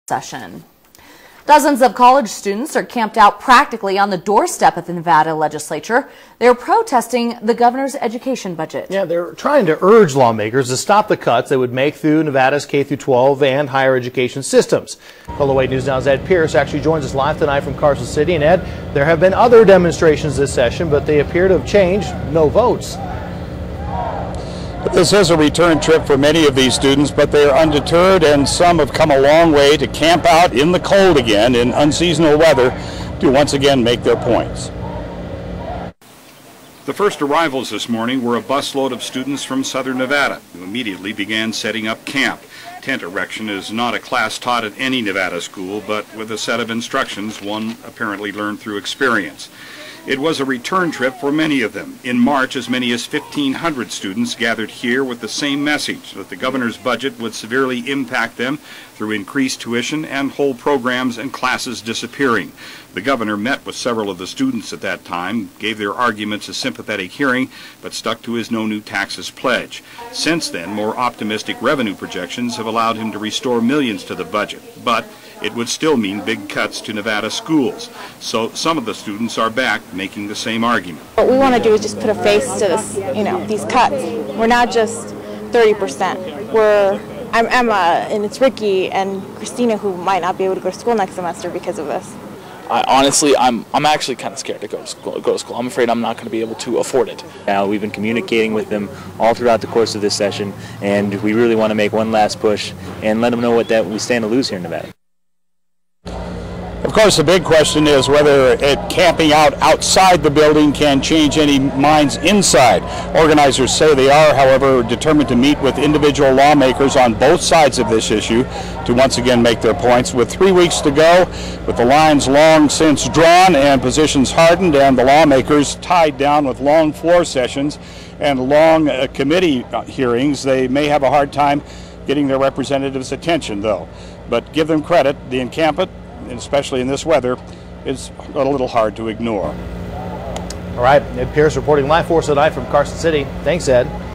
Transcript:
session. Dozens of college students are camped out practically on the doorstep of the Nevada legislature. They're protesting the governor's education budget. Yeah, they're trying to urge lawmakers to stop the cuts they would make through Nevada's K-12 and higher education systems. Fellow 8 News Now's Ed Pierce actually joins us live tonight from Carson City. And Ed, there have been other demonstrations this session, but they appear to have changed. No votes. This is a return trip for many of these students, but they are undeterred, and some have come a long way to camp out in the cold again in unseasonal weather to once again make their points. The first arrivals this morning were a busload of students from southern Nevada who immediately began setting up camp. Tent erection is not a class taught at any Nevada school, but with a set of instructions one apparently learned through experience. It was a return trip for many of them. In March, as many as 1,500 students gathered here with the same message, that the governor's budget would severely impact them through increased tuition and whole programs and classes disappearing. The governor met with several of the students at that time, gave their arguments a sympathetic hearing, but stuck to his no new taxes pledge. Since then, more optimistic revenue projections have allowed him to restore millions to the budget, but it would still mean big cuts to Nevada schools. So some of the students are back making the same argument. What we want to do is just put a face to this, these cuts. We're not just 30%. I'm Emma, and it's Ricky and Christina who might not be able to go to school next semester because of this. Honestly, I'm actually kind of scared to go to school. I'm afraid I'm not going to be able to afford it. We've been communicating with them all throughout the course of this session, and we really want to make one last push and let them know that we stand to lose here in Nevada. Of course, the big question is whether camping out outside the building can change any minds inside. Organizers say they are, however, determined to meet with individual lawmakers on both sides of this issue to once again make their points. With 3 weeks to go, with the lines long since drawn and positions hardened, and the lawmakers tied down with long floor sessions and long committee hearings, they may have a hard time getting their representatives' attention, though. But give them credit, the encampment, especially in this weather, is a little hard to ignore. All right, Ed Pierce reporting live for us tonight from Carson City. Thanks, Ed.